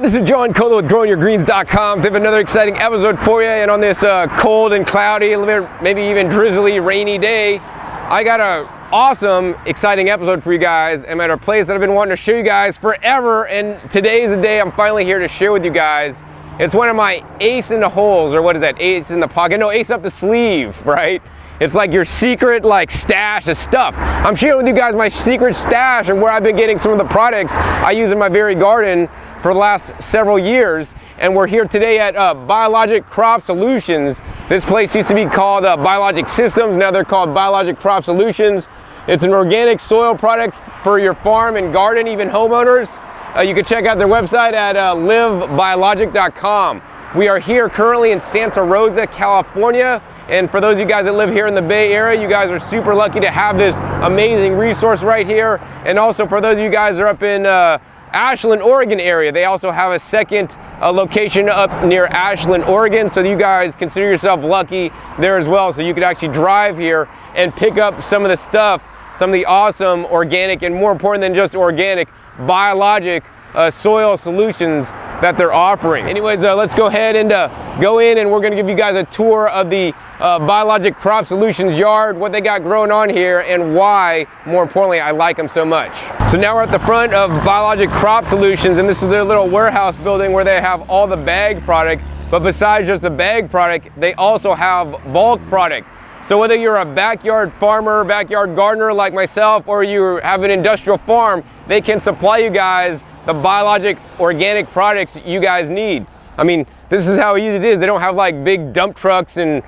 Alright, this is John Kohler with growingyourgreens.com. We have another exciting episode for you, and on this cold and cloudy, a little bit, maybe even drizzly, rainy day, I got an awesome, exciting episode for you guys. I'm at a place that I've been wanting to show you guys forever, and today is the day I'm finally here to share with you guys. It's one of my ace in the holes, or what is that, ace in the pocket? No, ace up the sleeve, right? It's like your secret stash of stuff. I'm sharing with you guys my secret stash and where I've been getting some of the products I use in my very garden for the last several years. And we're here today at Biologic Crop Solutions. This place used to be called Biologic Systems, now they're called Biologic Crop Solutions. It's an organic soil products for your farm and garden, even homeowners. You can check out their website at livebiologic.com. We are here currently in Santa Rosa, California, and for those of you guys that live here in the Bay Area, you guys are super lucky to have this amazing resource right here. And also for those of you guys that are up in Ashland, Oregon area, they also have a second location up near Ashland, Oregon, so you guys consider yourself lucky there as well. So you could actually drive here and pick up some of the stuff, some of the awesome organic, and more important than just organic, biologic soil solutions that they're offering. Anyways, let's go ahead and go in, and we're going to give you guys a tour of the Biologic Crop Solutions yard, what they got growing on here, and why, more importantly, I like them so much. So now we're at the front of Biologic Crop Solutions, and this is their little warehouse building where they have all the bag product. But besides just the bag product, they also have bulk product. So whether you're a backyard farmer, backyard gardener like myself, or you have an industrial farm, they can supply you guys the biologic organic products you guys need. I mean, this is how easy it is. They don't have like big dump trucks and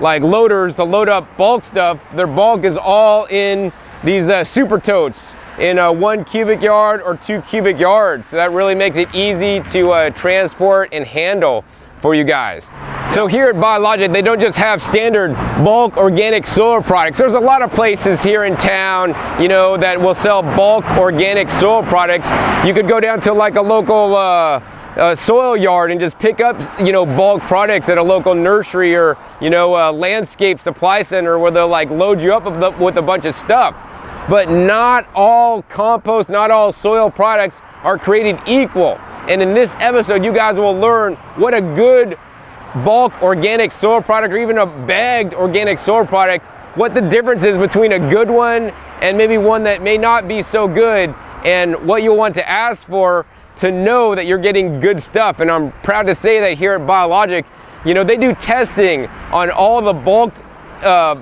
like loaders to load up bulk stuff. Their bulk is all in these super totes in 1 cubic yard or 2 cubic yards. So that really makes it easy to transport and handle for you guys. So here at Biologic, they don't just have standard bulk organic soil products. There's a lot of places here in town, you know, that will sell bulk organic soil products. You could go down to like a local soil yard and just pick up, you know, bulk products at a local nursery or, you know, landscape supply center where they'll like load you up with a bunch of stuff. But not all compost, not all soil products are created equal. And in this episode, you guys will learn what a good bulk organic soil product, or even a bagged organic soil product, what the difference is between a good one and maybe one that may not be so good, and what you'll want to ask for to know that you're getting good stuff. And I'm proud to say that here at Biologic, you know, they do testing on all the bulk,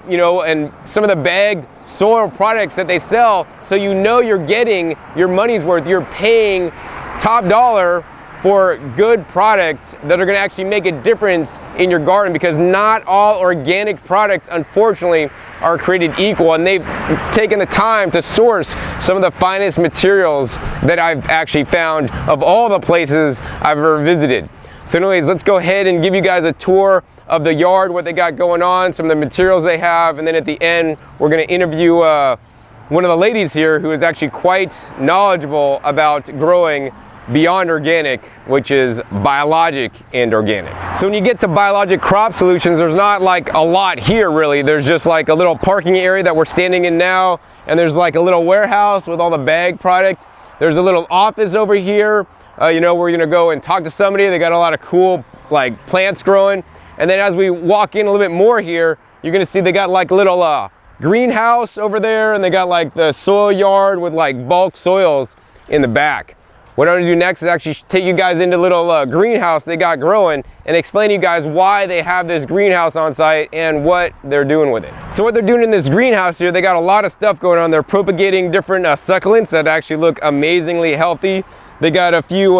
you know, and some of the bagged soil products that they sell, so you know you're getting your money's worth. You're paying top dollar for good products that are going to actually make a difference in your garden, because not all organic products, unfortunately, are created equal, and they've taken the time to source some of the finest materials that I've actually found of all the places I've ever visited. So anyways, let's go ahead and give you guys a tour of the yard, what they got going on, some of the materials they have, and then at the end, we're going to interview one of the ladies here who is actually quite knowledgeable about growing beyond organic, which is biologic and organic. So when you get to Biologic Crop Solutions, there's not like a lot here really. There's just like a little parking area that we're standing in now, and there's like a little warehouse with all the bag product. There's a little office over here, you know, we're gonna go and talk to somebody. They got a lot of cool like plants growing. And then as we walk in a little bit more here, you're gonna see they got like a little greenhouse over there, and they got like the soil yard with like bulk soils in the back. What I'm gonna do next is actually take you guys into a little greenhouse they got growing and explain to you guys why they have this greenhouse on site and what they're doing with it. So what they're doing in this greenhouse here, they got a lot of stuff going on. They're propagating different succulents that actually look amazingly healthy. They got a few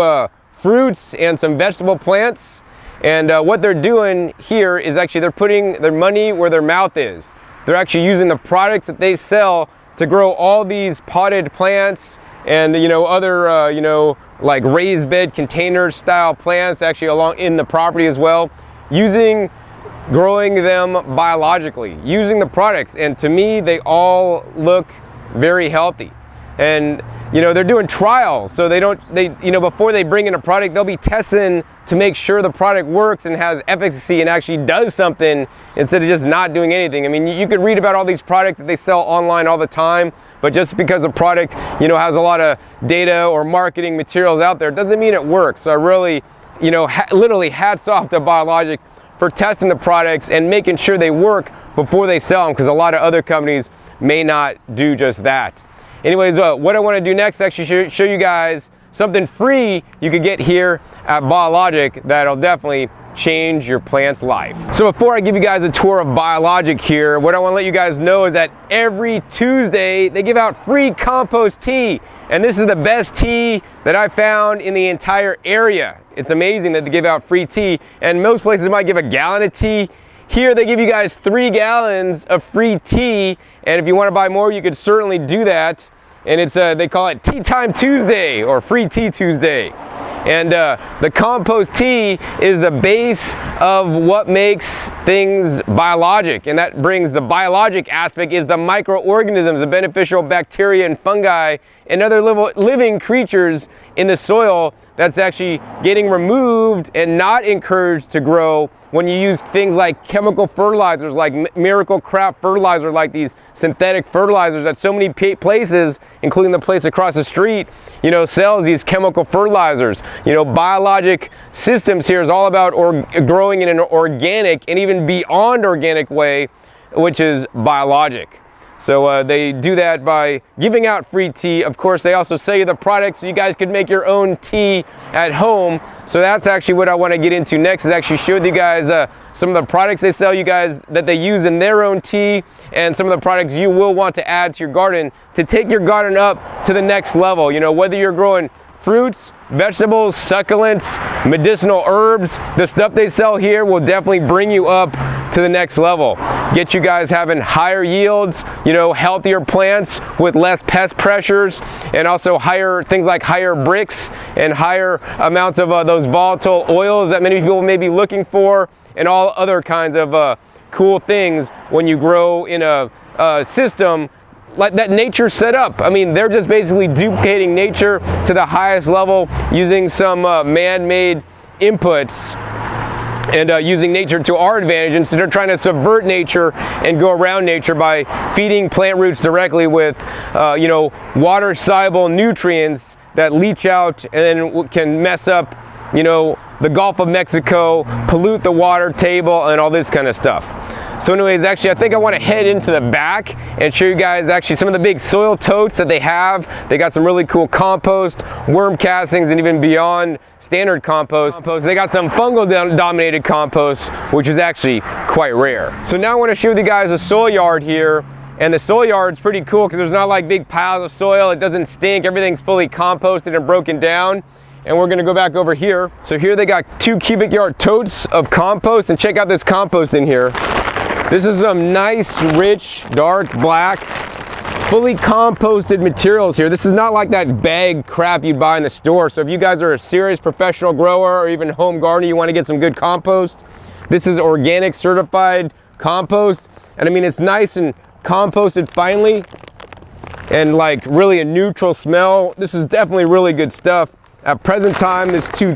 fruits and some vegetable plants. And what they're doing here is actually they're putting their money where their mouth is. They're actually using the products that they sell to grow all these potted plants and, you know, other, you know, like raised bed container style plants actually along in the property as well, growing them biologically, using the products. And to me, they all look very healthy. And you know, they're doing trials. So you know, before they bring in a product, they'll be testing to make sure the product works and has efficacy and actually does something instead of just not doing anything. I mean, you could read about all these products that they sell online all the time, but just because a product, you know, has a lot of data or marketing materials out there doesn't mean it works. So I really, you know, literally hats off to Biologic for testing the products and making sure they work before they sell them, because a lot of other companies may not do just that. Anyways, what I want to do next is actually show you guys something free you could get here at Biologic that'll definitely change your plant's life. So before I give you guys a tour of Biologic here, what I want to let you guys know is that every Tuesday they give out free compost tea, and this is the best tea that I found in the entire area. It's amazing that they give out free tea, and most places might give a gallon of tea. Here they give you guys 3 gallons of free tea, and if you want to buy more, you could certainly do that. And it's they call it Tea Time Tuesday or Free Tea Tuesday. And the compost tea is the base of what makes things biologic, and that brings the biologic aspect is the microorganisms, the beneficial bacteria and fungi and other living creatures in the soil that's actually getting removed and not encouraged to grow when you use things like chemical fertilizers, like Miracle Crop fertilizer, like these synthetic fertilizers that so many places, including the place across the street, you know, sells these chemical fertilizers. You know, Biologic Systems here is all about growing in an organic and even beyond organic way, which is biologic. So they do that by giving out free tea. Of course, they also sell you the products so you guys could make your own tea at home. So that's actually what I want to get into next, is actually show you guys some of the products they sell you guys that they use in their own tea, and some of the products you will want to add to your garden to take your garden up to the next level. You know, whether you're growing fruits, vegetables, succulents, medicinal herbs, the stuff they sell here will definitely bring you up to the next level. Get you guys having higher yields, you know, healthier plants with less pest pressures, and also things like higher bricks and higher amounts of those volatile oils that many people may be looking for, and all other kinds of cool things when you grow in a system like that nature set up. I mean, they're just basically duplicating nature to the highest level using some man-made inputs and using nature to our advantage, instead of trying to subvert nature and go around nature by feeding plant roots directly with you know, water-soluble nutrients that leach out and then can mess up, you know, the Gulf of Mexico, pollute the water table and all this kind of stuff. So anyways, actually I think I want to head into the back and show you guys actually some of the big soil totes that they have. They got some really cool compost, worm castings, and even beyond standard compost. They got some fungal dominated compost, which is actually quite rare. So now I want to show you guys a soil yard here. And the soil yard's pretty cool because there's not like big piles of soil. It doesn't stink. Everything's fully composted and broken down. And we're gonna go back over here. So here they got 2 cubic yard totes of compost, and check out this compost in here. This is some nice, rich, dark black, fully composted materials here. This is not like that bag crap you'd buy in the store. So if you guys are a serious professional grower or even home gardener, you want to get some good compost, this is organic certified compost. And I mean, it's nice and composted finely and like really a neutral smell. This is definitely really good stuff. At present time, this two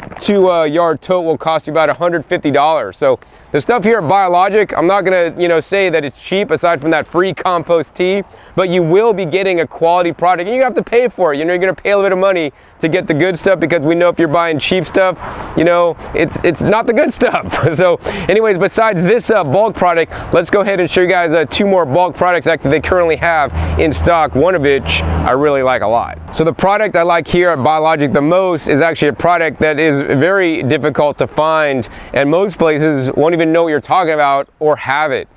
yard tote will cost you about $150. So the stuff here at Biologic, I'm not gonna say that it's cheap aside from that free compost tea, but you will be getting a quality product, and you have to pay for it. You're gonna pay a little bit of money to get the good stuff, because we know if you're buying cheap stuff, it's not the good stuff. So anyways, besides this bulk product, let's go ahead and show you guys 2 more bulk products actually they currently have in stock, one of which I really like a lot. So the product I like here at Biologic the most is actually a product that is very difficult to find, and most places won't even know what you're talking about or have it.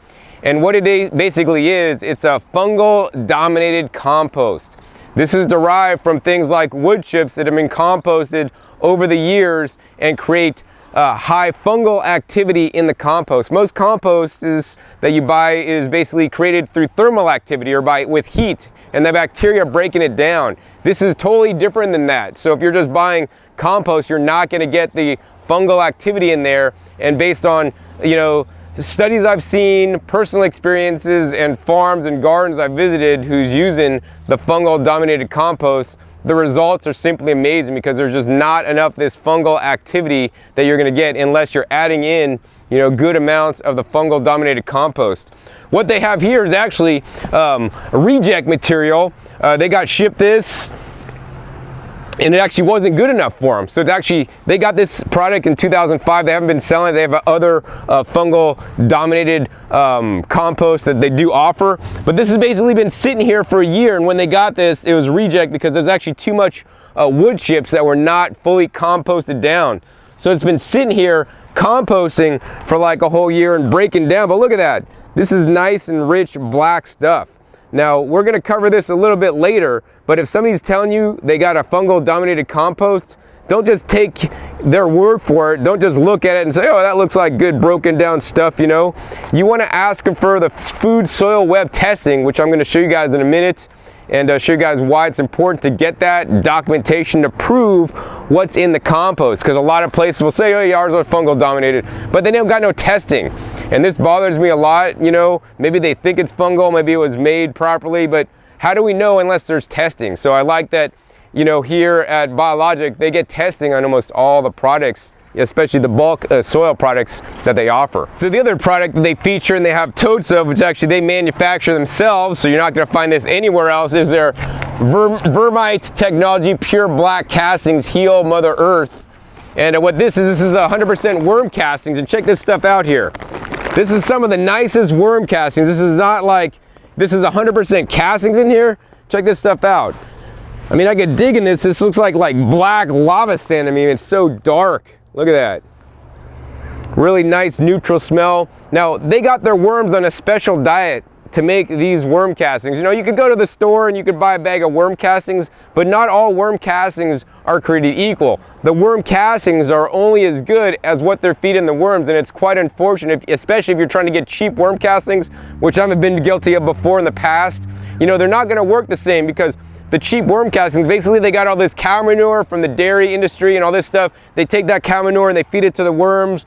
And what it basically is, it's a fungal dominated compost. This is derived from things like wood chips that have been composted over the years and create high fungal activity in the compost. Most compost that you buy is basically created through thermal activity or with heat and the bacteria breaking it down. This is totally different than that. So if you're just buying compost, you're not going to get the fungal activity in there, and based on studies I've seen, personal experiences, and farms and gardens I've visited who's using the fungal dominated compost, the results are simply amazing because there's just not enough of this fungal activity that you're going to get unless you're adding in, you know, good amounts of the fungal dominated compost. What they have here is actually reject material. They got shipped this, and it actually wasn't good enough for them. So it's actually, they got this product in 2005. They haven't been selling it. They have other fungal dominated compost that they do offer. But this has basically been sitting here for a year. And when they got this, it was reject because there's actually too much wood chips that were not fully composted down. So it's been sitting here composting for like a whole year and breaking down. But look at that. This is nice and rich black stuff. Now, we're going to cover this a little bit later, but if somebody's telling you they got a fungal dominated compost, don't just take their word for it. Don't just look at it and say, oh, that looks like good broken down stuff, you know. You want to ask them for the food soil web testing, which I'm going to show you guys in a minute, and show you guys why it's important to get that documentation to prove what's in the compost. Because a lot of places will say, oh, yeah, ours are fungal dominated, but they don't got no testing. And this bothers me a lot, you know. Maybe they think it's fungal, maybe it was made properly, but how do we know unless there's testing? So I like that, you know, here at Biologic, they get testing on almost all the products, especially the bulk soil products that they offer. So the other product that they feature and they have totes of, which actually they manufacture themselves, so you're not going to find this anywhere else, is their Vermite technology pure black castings heal Mother Earth. And what this is 100% worm castings, and check this stuff out here. This is some of the nicest worm castings. This is not like, this is 100% castings in here. Check this stuff out. I mean, I could dig in this. This looks like black lava sand. I mean, it's so dark. Look at that. Really nice neutral smell. Now, they got their worms on a special diet to make these worm castings. You know, you could go to the store and you could buy a bag of worm castings, but not all worm castings are created equal. The worm castings are only as good as what they're feeding the worms, and it's quite unfortunate, especially if you're trying to get cheap worm castings, which I've been guilty of before in the past. You know, they're not gonna work the same because the cheap worm castings, basically they got all this cow manure from the dairy industry and all this stuff. They take that cow manure and they feed it to the worms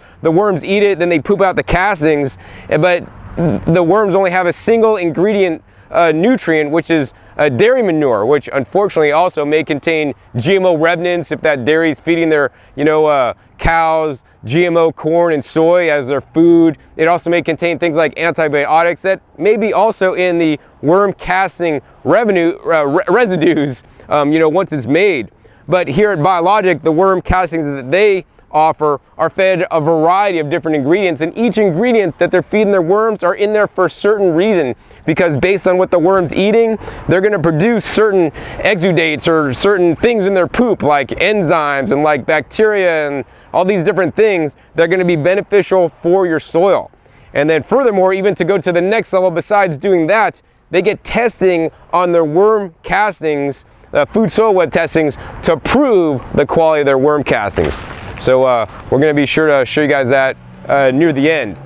eat it, then they poop out the castings, but the worms only have a single ingredient nutrient, which is dairy manure, which unfortunately also may contain GMO remnants if that dairy is feeding their, you know, cows GMO corn and soy as their food. It also may contain things like antibiotics that may be also in the worm casting residues, you know, once it's made. But here at Biologic, the worm castings that they offer are fed a variety of different ingredients, and each ingredient that they're feeding their worms are in there for a certain reason, because based on what the worm's eating, they're going to produce certain exudates or certain things in their poop, like enzymes and like bacteria and all these different things that are going to be beneficial for your soil. And then furthermore, even to go to the next level, besides doing that, they get testing on their worm castings, food soil web testings, to prove the quality of their worm castings. So we're going to be sure to show you guys that near the end.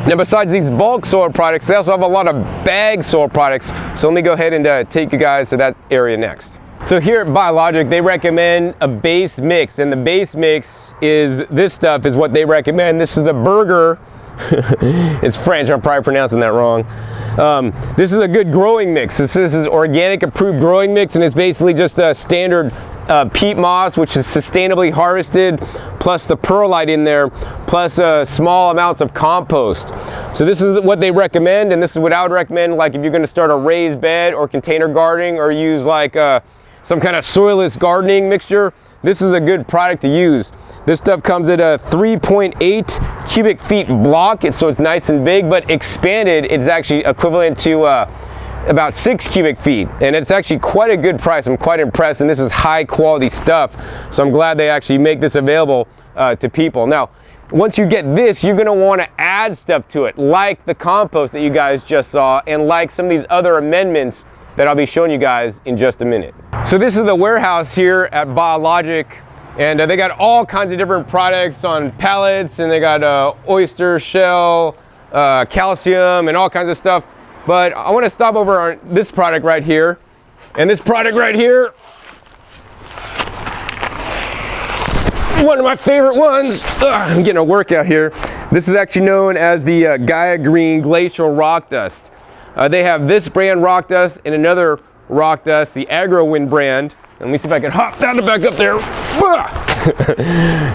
Now, besides these bulk soil products, they also have a lot of bag soil products. So let me go ahead and take you guys to that area next. So here at Biologic, they recommend a base mix, and the base mix is this stuff is what they recommend. This is the Burger. It's French, I'm probably pronouncing that wrong. This is a good growing mix. This is organic approved growing mix, and it's basically just a standard peat moss, which is sustainably harvested, plus the perlite in there, plus small amounts of compost. So this is what they recommend, and this is what I would recommend, like if you're going to start a raised bed or container gardening, or use like some kind of soilless gardening mixture. This is a good product to use. This stuff comes at a 3.8 cubic feet block, so it's nice and big, but expanded, it's actually equivalent to about 6 cubic feet, and it's actually quite a good price. I'm quite impressed, and this is high quality stuff, so I'm glad they actually make this available to people. Now, once you get this, you're going to want to add stuff to it, like the compost that you guys just saw, and like some of these other amendments that I'll be showing you guys in just a minute. So this is the warehouse here at Biologic, and they got all kinds of different products on pallets, and they got oyster shell, calcium, and all kinds of stuff. But I want to stop over on this product right here, and this product right here, one of my favorite ones. I'm getting a workout here. This is actually known as the Gaia Green Glacial Rock Dust. They have this brand rock dust and another rock dust, the AgroWind brand. And let me see if I can hop down the back up there.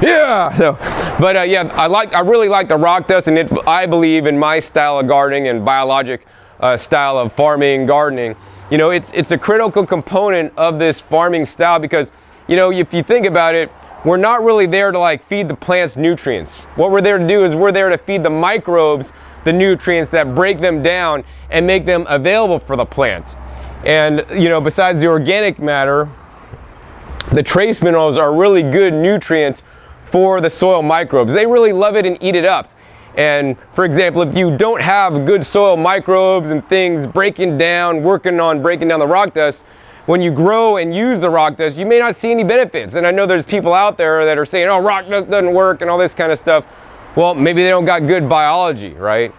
Yeah. No. But yeah, I really like the rock dust, and I believe in my style of gardening and biologic style of farming, gardening. You know, it's a critical component of this farming style because, you know, if you think about it, we're not really there to like feed the plants nutrients. What we're there to do is we're there to feed the microbes the nutrients that break them down and make them available for the plant. And, you know, besides the organic matter, the trace minerals are really good nutrients for the soil microbes. They really love it and eat it up. And for example, if you don't have good soil microbes and things working on breaking down the rock dust, when you grow and use the rock dust, you may not see any benefits. And I know there's people out there that are saying, oh, rock dust doesn't work and all this kind of stuff. Well, maybe they don't got good biology, right?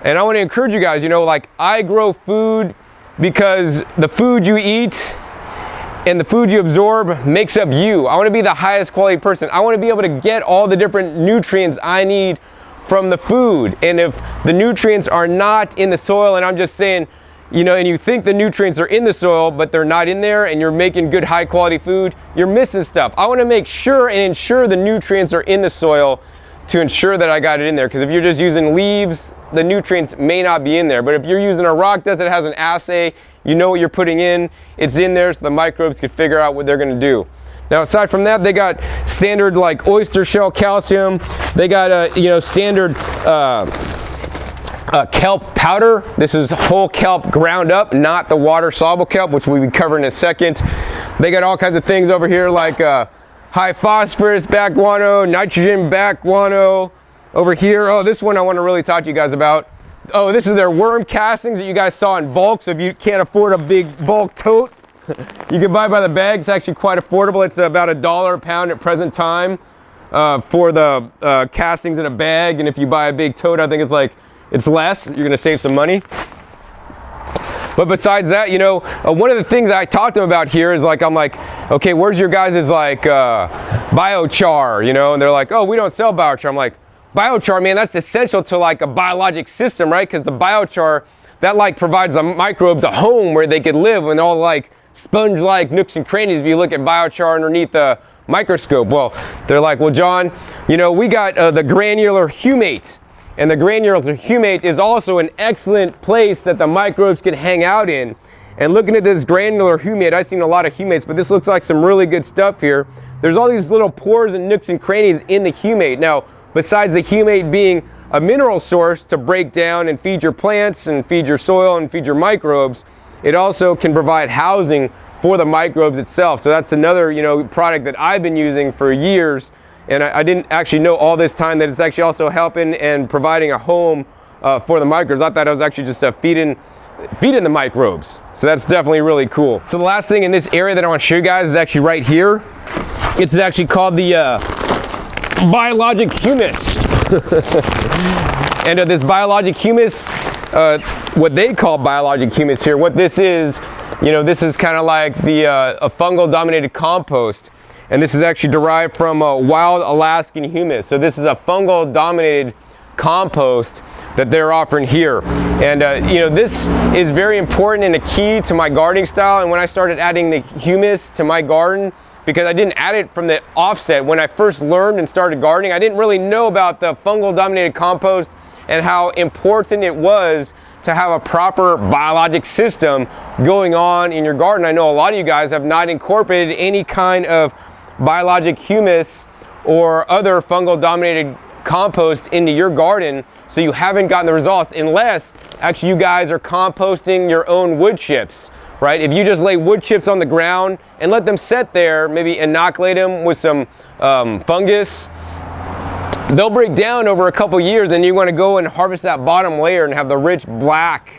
And I want to encourage you guys, you know, like I grow food because the food you eat and the food you absorb makes up you. I want to be the highest quality person. I want to be able to get all the different nutrients I need from the food. And if the nutrients are not in the soil, and I'm just saying, you know, and you think the nutrients are in the soil, but they're not in there, and you're making good high quality food, you're missing stuff. I want to make sure and ensure the nutrients are in the soil to ensure that I got it in there. Because if you're just using leaves, the nutrients may not be in there. But if you're using a rock dust that has an assay, you know what you're putting in, it's in there so the microbes can figure out what they're going to do. Now, aside from that, they got standard like oyster shell calcium. They got you know, standard kelp powder. This is whole kelp ground up, not the water soluble kelp, which we'll be covering in a second. They got all kinds of things over here like high phosphorus back guano, nitrogen back guano. Over here, oh, this one I want to really talk to you guys about. Oh, this is their worm castings that you guys saw in bulk. So if you can't afford a big bulk tote, you can buy by the bag. It's actually quite affordable. It's about $1 a pound at present time for the castings in a bag. And if you buy a big tote, I think it's less. You're going to save some money. But besides that, you know, one of the things I talked to them about here is like, I'm like, okay, where's your guys' like biochar, you know? And they're like, oh, we don't sell biochar. I'm like, biochar, man, that's essential to like a biologic system, right? Because the biochar, that like provides the microbes a home where they could live in all like sponge-like nooks and crannies if you look at biochar underneath the microscope. Well, they're like, well, John, you know, we got the granular humate. And the granular humate is also an excellent place that the microbes can hang out in. And looking at this granular humate, I've seen a lot of humates, but this looks like some really good stuff here. There's all these little pores and nooks and crannies in the humate. Now, besides the humate being a mineral source to break down and feed your plants and feed your soil and feed your microbes, it also can provide housing for the microbes itself. So that's another, you know, product that I've been using for years. And I didn't actually know all this time that it's actually also helping and providing a home for the microbes. I thought I was actually just feeding the microbes. So that's definitely really cool. So the last thing in this area that I want to show you guys is actually right here. It's actually called the Biologic Humus. And this Biologic Humus, what they call Biologic Humus here, what this is, you know, this is kind of like the a fungal dominated compost. And this is actually derived from wild Alaskan humus. So this is a fungal dominated compost that they're offering here. And you know, this is very important and a key to my gardening style. And when I started adding the humus to my garden, because I didn't add it from the offset, when I first learned and started gardening, I didn't really know about the fungal dominated compost and how important it was to have a proper biologic system going on in your garden. I know a lot of you guys have not incorporated any kind of biologic humus or other fungal dominated compost into your garden, so you haven't gotten the results unless actually you guys are composting your own wood chips, right? If you just lay wood chips on the ground and let them sit there, maybe inoculate them with some fungus, they'll break down over a couple years, and you want to go and harvest that bottom layer and have the rich black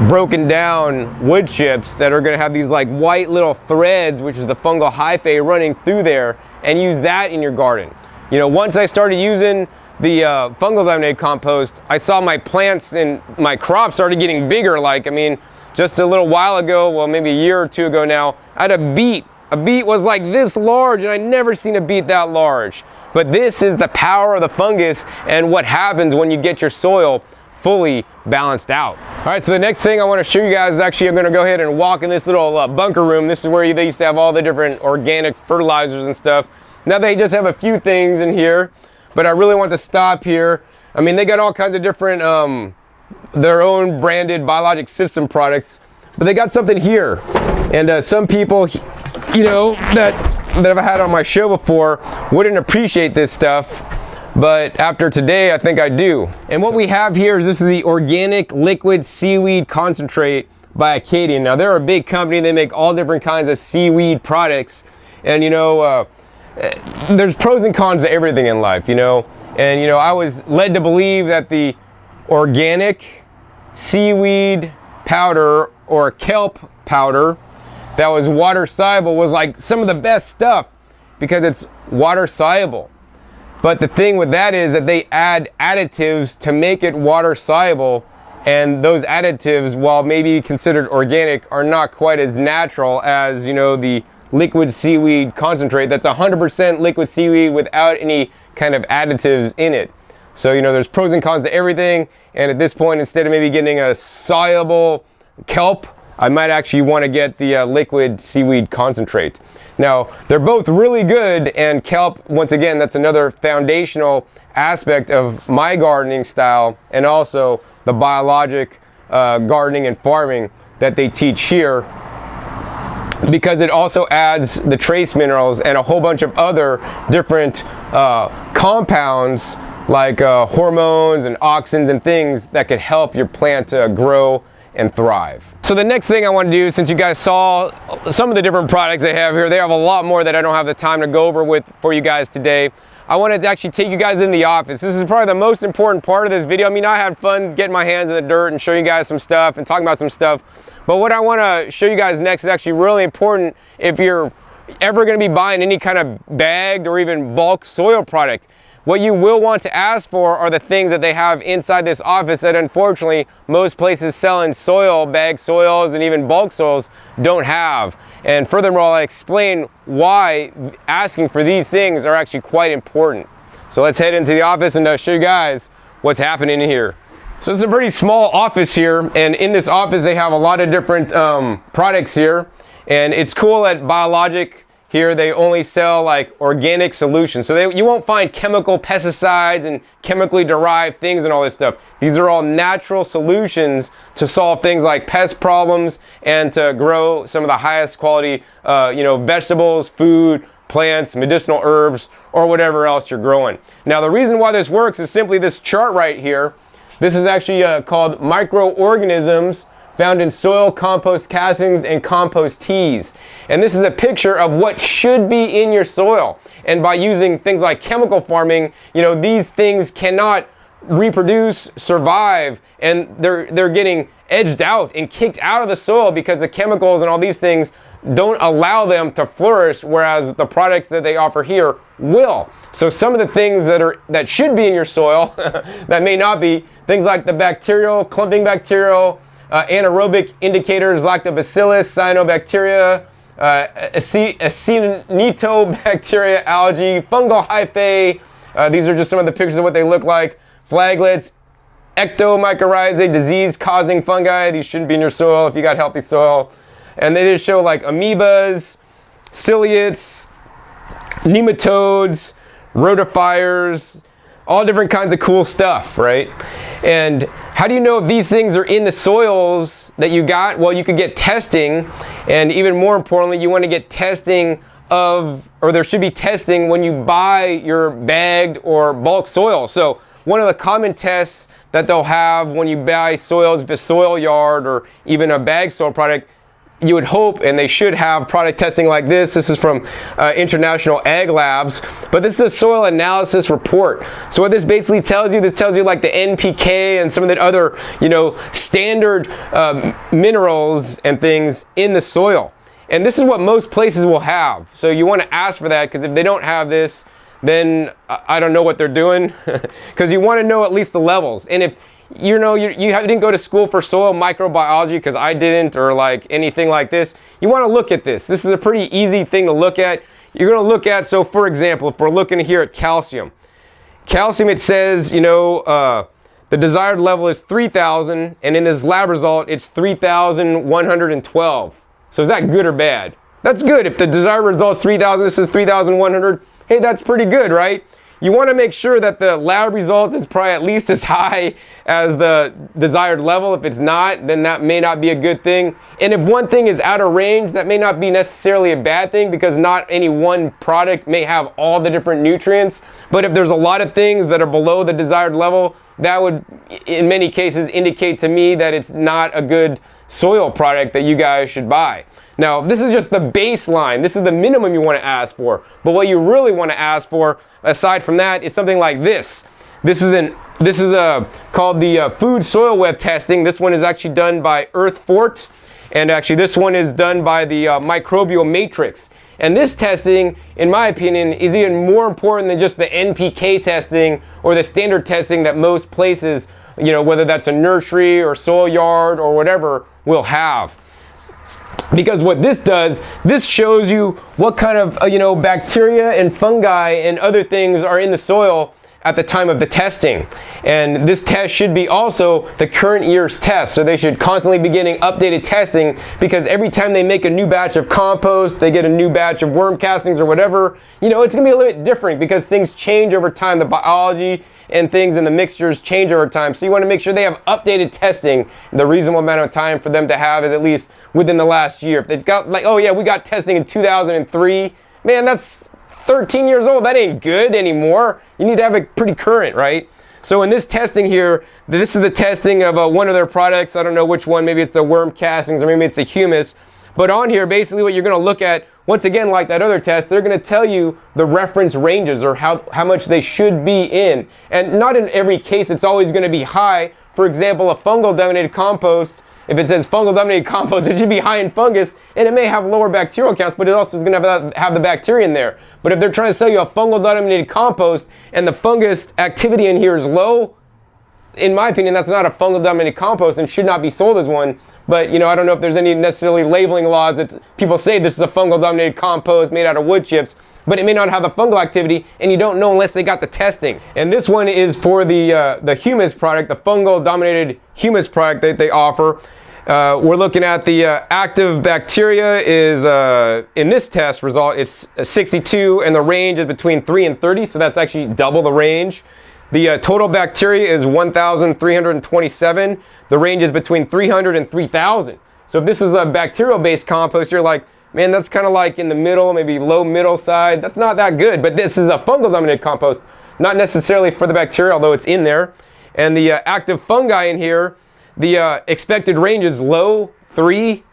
broken down wood chips that are going to have these like white little threads, which is the fungal hyphae running through there, and use that in your garden. You know, once I started using the fungal dominated compost, I saw my plants and my crops started getting bigger. Like, I mean, just a little while ago, well, maybe a year or two ago now, I had a beet A beet was like this large, and I never seen a beet that large. But this is the power of the fungus and what happens when you get your soil fully balanced out. All right, so the next thing I want to show you guys is actually I'm going to go ahead and walk in this little bunker room. This is where they used to have all the different organic fertilizers and stuff. Now they just have a few things in here, but I really want to stop here. I mean, they got all kinds of different their own branded biologic system products, but they got something here. And some people, you know, that I've had on my show before wouldn't appreciate this stuff, but after today I think I do. And what we have here is this is the organic liquid seaweed concentrate by Acadian. Now they're a big company, they make all different kinds of seaweed products, and you know, there's pros and cons to everything in life, you know. And you know, I was led to believe that the organic seaweed powder or kelp powder that was water soluble was like some of the best stuff because it's water soluble. But the thing with that is that they add additives to make it water soluble, and those additives, while maybe considered organic, are not quite as natural as, you know, the liquid seaweed concentrate that's 100% liquid seaweed without any kind of additives in it. So, you know, there's pros and cons to everything, and at this point, instead of maybe getting a soluble kelp, I might actually want to get the liquid seaweed concentrate. Now, they're both really good, and kelp, once again, that's another foundational aspect of my gardening style, and also the biologic gardening and farming that they teach here, because it also adds the trace minerals and a whole bunch of other different compounds like hormones and auxins and things that could help your plant to grow and thrive. So the next thing I want to do, since you guys saw some of the different products they have here, they have a lot more that I don't have the time to go over with for you guys today. I wanted to actually take you guys in the office. This is probably the most important part of this video. I mean, I had fun getting my hands in the dirt and showing you guys some stuff and talking about some stuff. But what I want to show you guys next is actually really important if you're ever going to be buying any kind of bagged or even bulk soil product. What you will want to ask for are the things that they have inside this office that unfortunately most places selling soil, bagged soils, and even bulk soils don't have. And furthermore, I'll explain why asking for these things are actually quite important. So let's head into the office and show you guys what's happening in here. So it's a pretty small office here, and in this office they have a lot of different products here. And it's cool at Biologic here they only sell like organic solutions. So you won't find chemical pesticides and chemically derived things and all this stuff. These are all natural solutions to solve things like pest problems and to grow some of the highest quality you know, vegetables, food, plants, medicinal herbs, or whatever else you're growing. Now the reason why this works is simply this chart right here. This is actually called microorganisms found in soil, compost castings, and compost teas. And this is a picture of what should be in your soil. And by using things like chemical farming, you know, these things cannot reproduce, survive, and they're getting edged out and kicked out of the soil because the chemicals and all these things don't allow them to flourish, whereas the products that they offer here will. So some of the things that should be in your soil that may not be, things like the bacterial, clumping bacterial, anaerobic indicators, lactobacillus, cyanobacteria, acetobacteria, algae, fungal hyphae. These are just some of the pictures of what they look like. Flaglets, ectomycorrhizae, disease-causing fungi. These shouldn't be in your soil if you got healthy soil. And they just show like amoebas, ciliates, nematodes, rotifiers, all different kinds of cool stuff, right? And how do you know if these things are in the soils that you got? Well, you could get testing, and even more importantly, you want to get testing of, or there should be testing when you buy your bagged or bulk soil. So one of the common tests that they'll have when you buy soils, if it's a soil yard or even a bagged soil product, you would hope, and they should have product testing like this. This is from International Ag Labs, but this is a soil analysis report. So what this basically tells you, this tells you like the NPK and some of the other, you know, standard minerals and things in the soil. And this is what most places will have. So you want to ask for that, because if they don't have this, then I don't know what they're doing, because you want to know at least the levels. And if you know, you didn't go to school for soil microbiology, because I didn't, or like anything like this, you want to look at this. This is a pretty easy thing to look at. You're going to look at, so for example, if we're looking here at calcium, it says, you know, the desired level is 3,000, and in this lab result, it's 3,112. So is that good or bad? That's good. If the desired result is 3,000, this is 3,100, hey, that's pretty good, right? You want to make sure that the lab result is probably at least as high as the desired level. If it's not, then that may not be a good thing. And if one thing is out of range, that may not be necessarily a bad thing, because not any one product may have all the different nutrients. But if there's a lot of things that are below the desired level, that would, in many cases, indicate to me that it's not a good soil product that you guys should buy. Now, this is just the baseline. This is the minimum you want to ask for. But what you really want to ask for, aside from that, is something like this. This is called the food soil web testing. This one is actually done by Earth Fort, and actually this one is done by the microbial matrix. And this testing, in my opinion, is even more important than just the NPK testing or the standard testing that most places, you know, whether that's a nursery or soil yard or whatever, will have. Because what this does, this shows you what kind of, you know, bacteria and fungi and other things are in the soil at the time of the testing. And this test should be also the current year's test. So they should constantly be getting updated testing, because every time they make a new batch of compost, they get a new batch of worm castings or whatever, you know, it's gonna be a little bit different because things change over time. The biology and things in the mixtures change over time. So you want to make sure they have updated testing. The reasonable amount of time for them to have is at least within the last year. If they've got like, oh yeah, we got testing in 2003, man, that's 13 years old. That ain't good anymore. You need to have it pretty current, right? So in this testing here, this is the testing of one of their products. I don't know which one. Maybe it's the worm castings, or maybe it's the humus. But on here, basically what you're going to look at, once again, like that other test, they're going to tell you the reference ranges, or how much they should be in. And not in every case it's always going to be high. For example, a fungal dominated compost, if it says fungal dominated compost, it should be high in fungus, and it may have lower bacterial counts, but it also is going to have the bacteria in there. But if they're trying to sell you a fungal dominated compost and the fungus activity in here is low, in my opinion, that's not a fungal dominated compost and should not be sold as one. But, you know, I don't know if there's any necessarily labeling laws that people say this is a fungal dominated compost made out of wood chips, but it may not have the fungal activity, and you don't know unless they got the testing. And this one is for the humus product, the fungal dominated humus product that they offer. We're looking at the active bacteria is, in this test result, it's 62, and the range is between 3 and 30, so that's actually double the range. The total bacteria is 1,327. The range is between 300 and 3,000. So if this is a bacterial-based compost, you're like, man, that's kind of like in the middle, maybe low middle side. That's not that good. But this is a fungal-dominated compost, not necessarily for the bacteria, although it's in there. And the active fungi in here, the expected range is low, 3,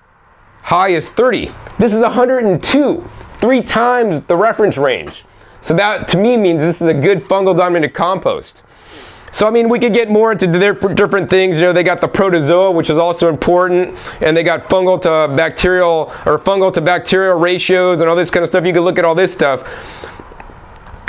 high is 30. This is 102, 3 times the reference range. So that, to me, means this is a good fungal dominated compost. So, I mean, we could get more into different things. You know, they got the protozoa, which is also important, and they got fungal to bacterial, or fungal to bacterial ratios and all this kind of stuff. You can look at all this stuff.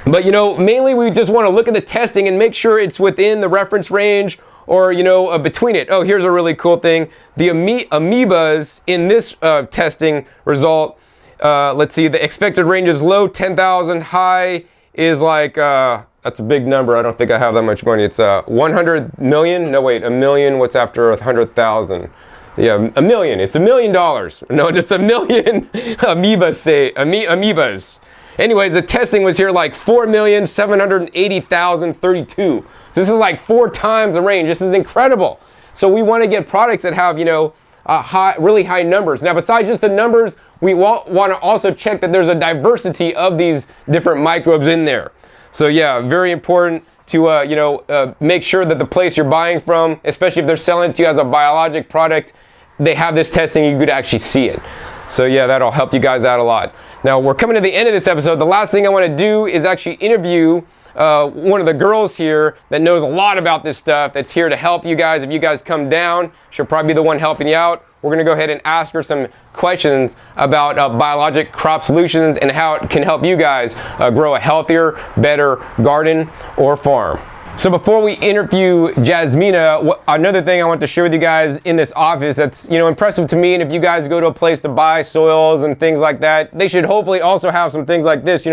But, you know, mainly we just want to look at the testing and make sure it's within the reference range, or, you know, between it. Oh, here's a really cool thing. The amoebas in this testing result, let's see, the expected range is low, 10,000, high is like, that's a big number. I don't think I have that much money. It's 100 million. No, wait, a million. What's after 100,000? Yeah, a million. It's $1 million. No, it's a million amoebas. Anyways, the testing was here like 4,780,032. This is like 4 times the range. This is incredible. So we want to get products that have, you know, really high numbers. Now, besides just the numbers, we want to also check that there's a diversity of these different microbes in there. So yeah, very important to make sure that the place you're buying from, especially if they're selling it to you as a biologic product, they have this testing, you could actually see it. So yeah, that'll help you guys out a lot. Now, we're coming to the end of this episode. The last thing I want to do is actually interview one of the girls here that knows a lot about this stuff, that's here to help you guys. If you guys come down, she'll probably be the one helping you out. We're going to go ahead and ask her some questions about Biologic Crop Solutions and how it can help you guys grow a healthier, better garden or farm. So before we interview Jasmina, another thing I want to share with you guys in this office that's, impressive to me, and if you guys go to a place to buy soils and things like that, they should hopefully also have some things like this.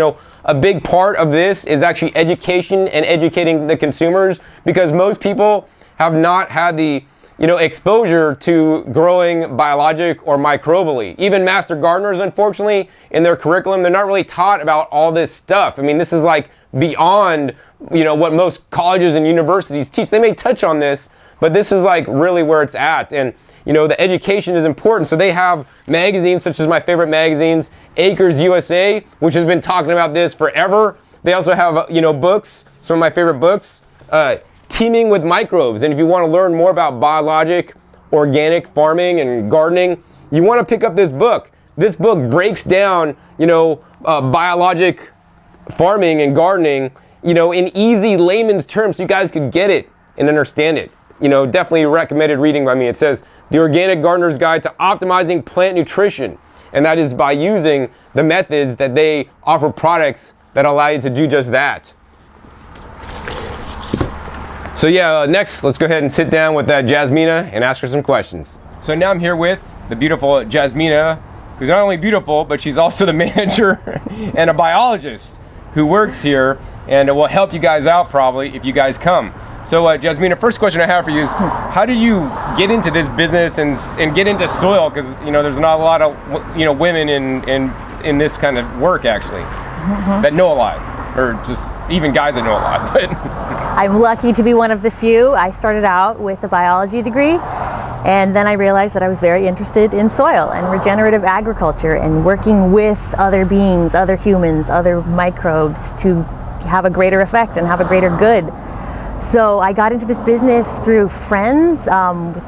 A big part of this is actually education and educating the consumers, because most people have not had the exposure to growing biologic or microbially. Even master gardeners, unfortunately, in their curriculum, they're not really taught about all this stuff. I mean, this is like beyond what most colleges and universities teach. They may touch on this, but this is like really where it's at. And the education is important. So they have magazines such as my favorite magazines, Acres USA, which has been talking about this forever. They also have books, some of my favorite books, Teaming with Microbes. And if you want to learn more about biologic, organic farming and gardening, you want to pick up this book. This book breaks down biologic farming and gardening in easy layman's terms, so you guys could get it and understand it. Definitely recommended reading by me. It says, The Organic Gardener's Guide to Optimizing Plant Nutrition. And that is by using the methods that they offer products that allow you to do just that. So yeah, next, let's go ahead and sit down with Jasmina and ask her some questions. So now I'm here with the beautiful Jasmina, who's not only beautiful, but she's also the manager and a biologist who works here, and it will help you guys out probably if you guys come. So Jasmina, first question I have for you is, how did you get into this business and get into soil? Because there's not a lot of women in this kind of work actually, that know a lot, or just even guys that know a lot. But I'm lucky to be one of the few. I started out with a biology degree, and then I realized that I was very interested in soil and regenerative agriculture and working with other beings, other humans, other microbes to have a greater effect and have a greater good. So I got into this business through friends,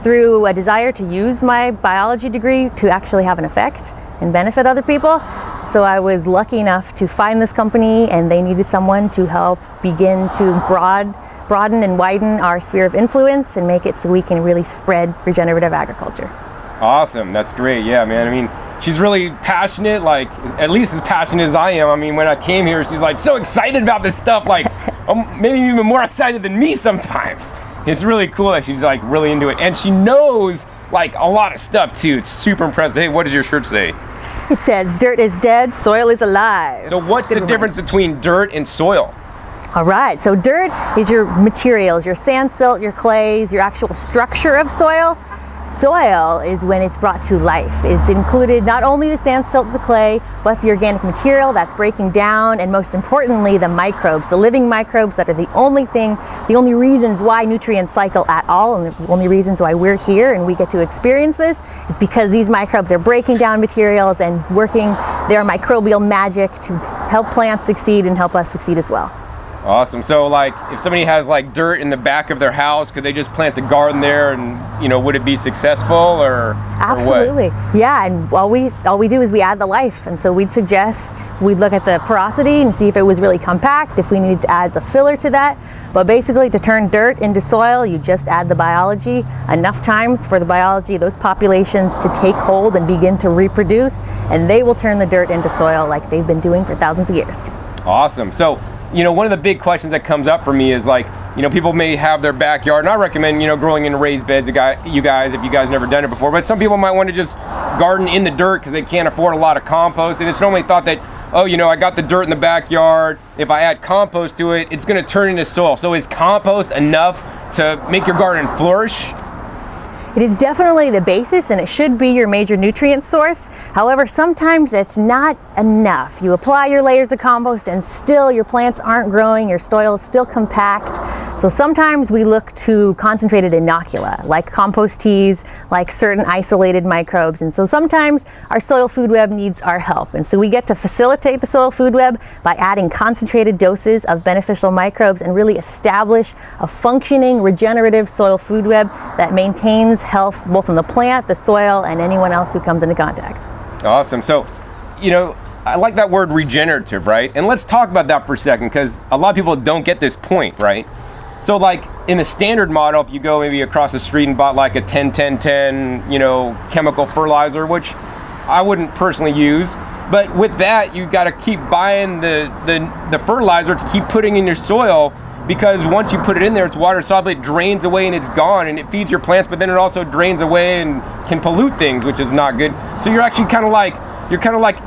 through a desire to use my biology degree to actually have an effect and benefit other people. So I was lucky enough to find this company, and they needed someone to help begin to broaden and widen our sphere of influence and make it so we can really spread regenerative agriculture. Awesome, that's great. Yeah, man. I mean, she's really passionate, like at least as passionate as I am. I mean, when I came here, she's like so excited about this stuff, like maybe even more excited than me sometimes. It's really cool that she's like really into it, and she knows like a lot of stuff too. It's super impressive. Hey, what does your shirt say? It says, "Dirt is dead, soil is alive." So what's the difference between dirt and soil? All right, so dirt is your materials, your sand, silt, your clays, your actual structure of soil. Soil is when it's brought to life. It's included not only the sand, silt, the clay, but the organic material that's breaking down, and most importantly, the microbes, the living microbes that are the only reasons why nutrients cycle at all, and the only reasons why we're here and we get to experience this is because these microbes are breaking down materials and working their microbial magic to help plants succeed and help us succeed as well. Awesome. So like if somebody has like dirt in the back of their house, could they just plant the garden there and would it be successful or Absolutely. Or what? Yeah, and all we do is we add the life. And so we'd look at the porosity and see if it was really compact, if we needed to add the filler to that. But basically to turn dirt into soil, you just add the biology enough times for the biology, those populations to take hold and begin to reproduce, and they will turn the dirt into soil like they've been doing for thousands of years. Awesome. So one of the big questions that comes up for me is like, people may have their backyard, and I recommend, growing in raised beds, you guys, if you guys never done it before, but some people might want to just garden in the dirt because they can't afford a lot of compost, and it's normally thought that, I got the dirt in the backyard, if I add compost to it, it's going to turn into soil. So is compost enough to make your garden flourish? It is definitely the basis, and it should be your major nutrient source. However, sometimes it's not enough. You apply your layers of compost and still your plants aren't growing, your soil is still compact. So sometimes we look to concentrated inocula, like compost teas, like certain isolated microbes. And so sometimes our soil food web needs our help. And so we get to facilitate the soil food web by adding concentrated doses of beneficial microbes and really establish a functioning regenerative soil food web that maintains health both in the plant, the soil, and anyone else who comes into contact. Awesome. So, I like that word regenerative, right? And let's talk about that for a second, because a lot of people don't get this point, right? So like in the standard model, if you go maybe across the street and bought like a 10-10-10, chemical fertilizer, which I wouldn't personally use, but with that, you got to keep buying the fertilizer to keep putting in your soil, because once you put it in there, it's water soluble, it drains away and it's gone, and it feeds your plants, but then it also drains away and can pollute things, which is not good. So you're actually kind of like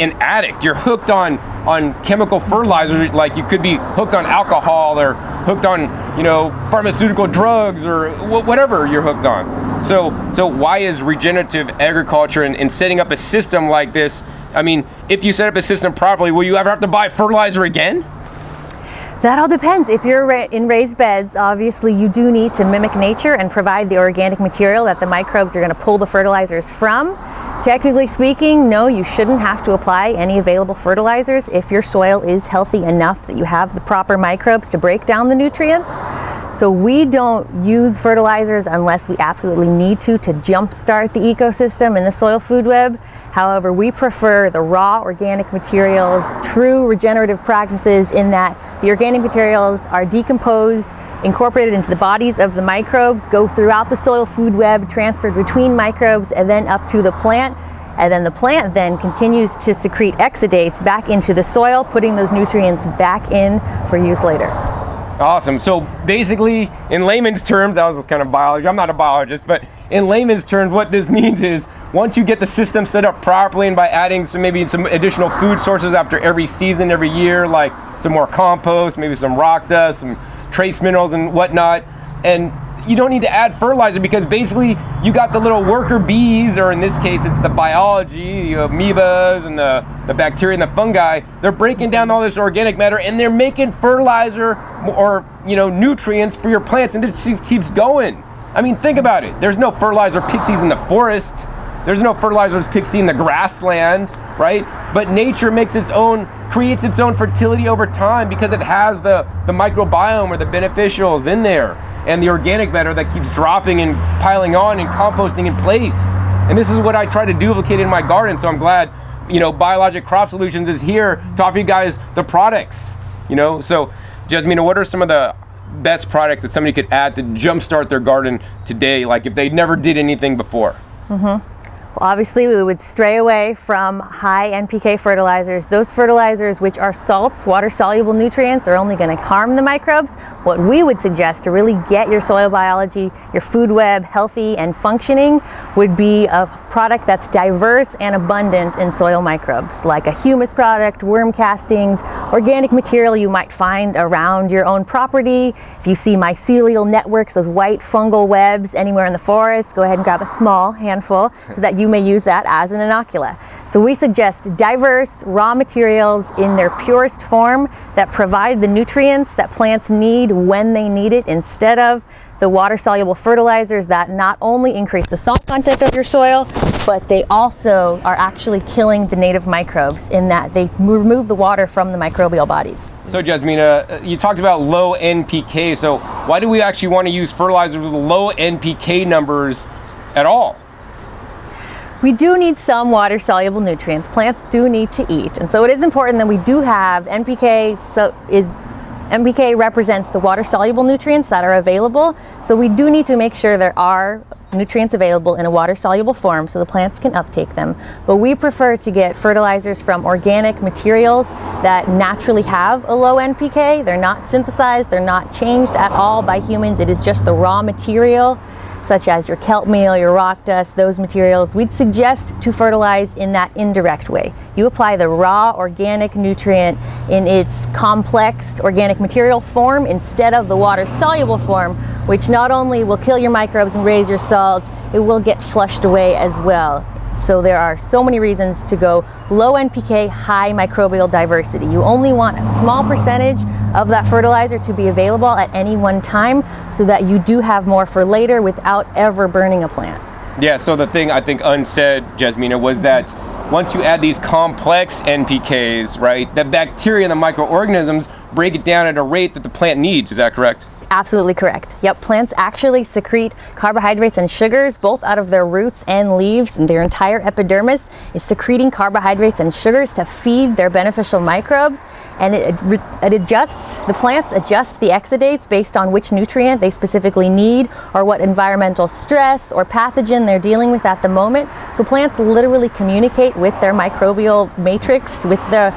an addict. You're hooked on chemical fertilizers, like you could be hooked on alcohol or hooked on, you know, pharmaceutical drugs or whatever you're hooked on. So why is regenerative agriculture and setting up a system like this? I mean, if you set up a system properly, will you ever have to buy fertilizer again? That all depends. If you're in raised beds, obviously you do need to mimic nature and provide the organic material that the microbes are going to pull the fertilizers from. Technically speaking, no, you shouldn't have to apply any available fertilizers if your soil is healthy enough that you have the proper microbes to break down the nutrients. So we don't use fertilizers unless we absolutely need to jumpstart the ecosystem in the soil food web. However, we prefer the raw organic materials, true regenerative practices in that the organic materials are decomposed, incorporated into the bodies of the microbes, go throughout the soil food web, transferred between microbes, and then up to the plant. And then the plant then continues to secrete exudates back into the soil, putting those nutrients back in for use later. Awesome. So basically, in layman's terms, that was kind of biology. I'm not a biologist, but in layman's terms, what this means is once you get the system set up properly and by adding maybe some additional food sources after every season, every year, like some more compost, maybe some rock dust, some trace minerals and whatnot, and you don't need to add fertilizer because basically you got the little worker bees, or in this case it's the biology, the amoebas and the bacteria and the fungi. They're breaking down all this organic matter and they're making fertilizer or, you know, nutrients for your plants, and it just keeps going. I mean, think about it. There's no fertilizer pixies in the forest. There's no fertilizers pixie in the grassland, right? But nature creates its own fertility over time because it has the microbiome or the beneficials in there and the organic matter that keeps dropping and piling on and composting in place. And this is what I try to duplicate in my garden. So I'm glad, you know, Biologic Crop Solutions is here to offer you guys the products, you know? So Jasmina, what are some of the best products that somebody could add to jumpstart their garden today, like if they never did anything before? Well, obviously we would stray away from high NPK fertilizers. Those fertilizers, which are salts, water-soluble nutrients, are only going to harm the microbes. What we would suggest to really get your soil biology, your food web healthy and functioning would be a product that's diverse and abundant in soil microbes, like a humus product, worm castings, organic material you might find around your own property. If you see mycelial networks, those white fungal webs anywhere in the forest, go ahead and grab a small handful so that you may use that as an inocula. So we suggest diverse raw materials in their purest form that provide the nutrients that plants need when they need it, instead of the water-soluble fertilizers that not only increase the salt content of your soil, but they also are actually killing the native microbes in that they remove the water from the microbial bodies. So Jasmina, you talked about low NPK. So why do we actually want to use fertilizers with low NPK numbers at all? We do need some water-soluble nutrients. Plants do need to eat, and so it is important that we do have NPK. NPK represents the water-soluble nutrients that are available, so we do need to make sure there are nutrients available in a water-soluble form so the plants can uptake them. But we prefer to get fertilizers from organic materials that naturally have a low NPK. They're not synthesized, they're not changed at all by humans. It is just the raw material, such as your kelp meal, your rock dust, those materials. We'd suggest to fertilize in that indirect way. You apply the raw organic nutrient in its complex organic material form instead of the water-soluble form, which not only will kill your microbes and raise your salt, it will get flushed away as well. So there are so many reasons to go low NPK, high microbial diversity. You only want a small percentage of that fertilizer to be available at any one time so that you do have more for later without ever burning a plant. Yeah, so the thing I think unsaid, Jasmina, was that once you add these complex NPKs, right, the bacteria and the microorganisms break it down at a rate that the plant needs. Is that correct? Absolutely correct. Yep, plants actually secrete carbohydrates and sugars both out of their roots and leaves, and their entire epidermis is secreting carbohydrates and sugars to feed their beneficial microbes. And it adjusts, the plants adjust the exudates based on which nutrient they specifically need or what environmental stress or pathogen they're dealing with at the moment. So plants literally communicate with their microbial matrix, with their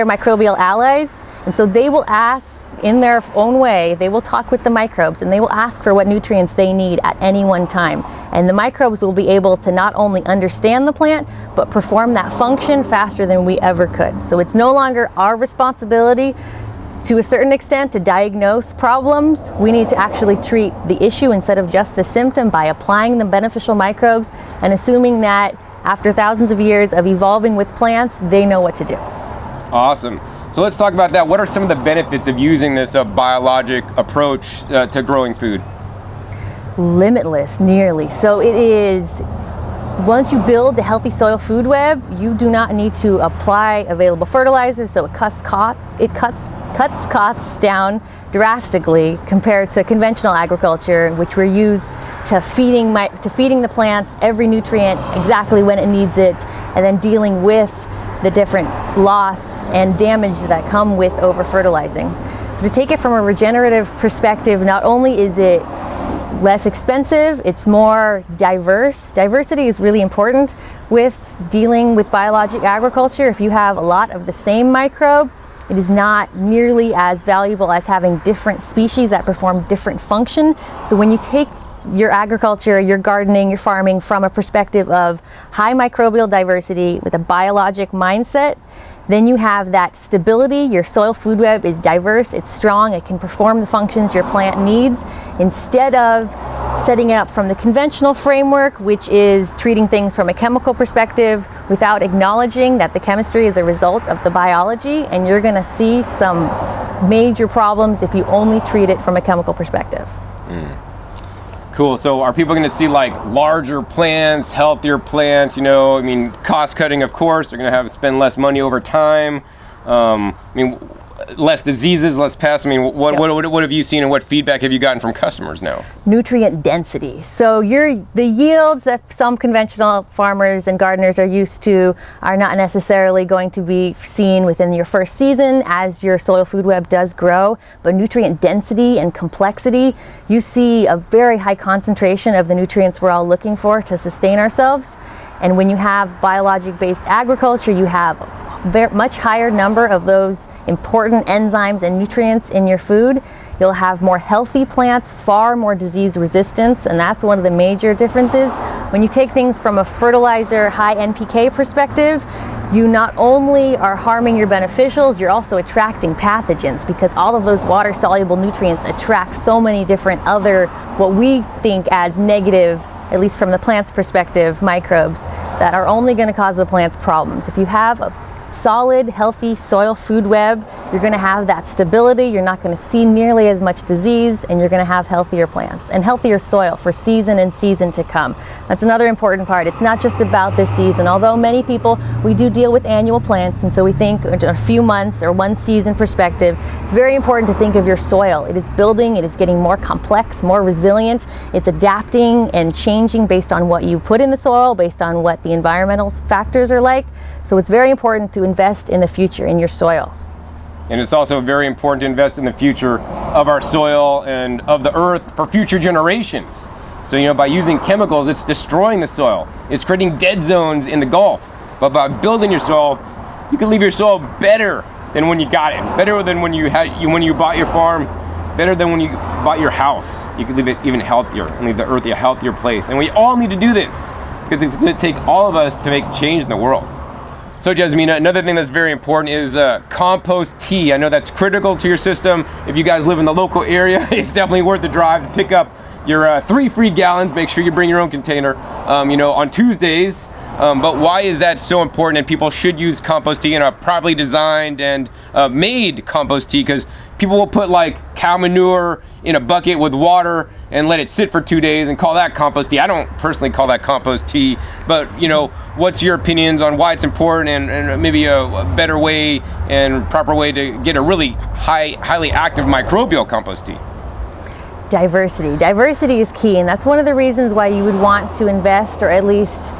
microbial allies, And so they will ask, in their own way, they will talk with the microbes and they will ask for what nutrients they need at any one time. And the microbes will be able to not only understand the plant, but perform that function faster than we ever could. So it's no longer our responsibility to a certain extent to diagnose problems. We need to actually treat the issue instead of just the symptom by applying the beneficial microbes and assuming that after thousands of years of evolving with plants, they know what to do. Awesome. So let's talk about that. What are some of the benefits of using this biologic approach to growing food? Limitless, nearly. So it is, once you build a healthy soil food web, you do not need to apply available fertilizers, so it cuts costs down drastically compared to conventional agriculture, which were used to feeding the plants every nutrient exactly when it needs it, and then dealing with the different loss and damage that come with over fertilizing. So to take it from a regenerative perspective, not only is it less expensive, it's more diverse. Diversity is really important with dealing with biologic agriculture. If you have a lot of the same microbe, it is not nearly as valuable as having different species that perform different function. So when you take your agriculture, your gardening, your farming from a perspective of high microbial diversity with a biologic mindset, then you have that stability. Your soil food web is diverse, it's strong, it can perform the functions your plant needs, instead of setting it up from the conventional framework, which is treating things from a chemical perspective without acknowledging that the chemistry is a result of the biology, and you're going to see some major problems if you only treat it from a chemical perspective. Cool. So are people going to see like larger plants, healthier plants? You know, I mean, cost cutting, of course. They're going to have to spend less money over time. I mean, less diseases, less pests. I mean, what have you seen and what feedback have you gotten from customers now? Nutrient density. So the yields that some conventional farmers and gardeners are used to are not necessarily going to be seen within your first season as your soil food web does grow, but nutrient density and complexity, you see a very high concentration of the nutrients we're all looking for to sustain ourselves. And when you have biologic-based agriculture, you have a much higher number of those important enzymes and nutrients in your food. You'll have more healthy plants, far more disease resistance, and that's one of the major differences. When you take things from a fertilizer, high NPK perspective, you not only are harming your beneficials, you're also attracting pathogens, because all of those water-soluble nutrients attract so many different other, what we think as negative, at least from the plant's perspective, microbes that are only going to cause the plants problems. If you have a solid, healthy soil food web, you're going to have that stability, you're not going to see nearly as much disease, and you're going to have healthier plants and healthier soil for season and season to come. That's another important part. It's not just about this season, although many people, we do deal with annual plants, and so we think a few months or one season perspective. It's very important to think of your soil. It is building, it is getting more complex, more resilient, it's adapting and changing based on what you put in the soil, based on what the environmental factors are like. So it's very important to invest in the future in your soil. And it's also very important to invest in the future of our soil and of the earth for future generations. So, you know, by using chemicals, it's destroying the soil. It's creating dead zones in the Gulf. But by building your soil, you can leave your soil better than when you got it, better than when you bought your farm, better than when you bought your house. You can leave it even healthier and leave the earth a healthier place. And we all need to do this because it's going to take all of us to make change in the world. So Jasmina, another thing that's very important is compost tea. I know that's critical to your system. If you guys live in the local area, it's definitely worth the drive to pick up your 3 free gallons. Make sure you bring your own container, on Tuesdays. But why is that so important? And people should use compost tea in a properly designed and made compost tea, because people will put like cow manure in a bucket with water and let it sit for 2 days and call that compost tea. I don't personally call that compost tea, but what's your opinions on why it's important and maybe a better way and proper way to get a really highly active microbial compost tea? Diversity. Diversity is key, and that's one of the reasons why you would want to invest or at least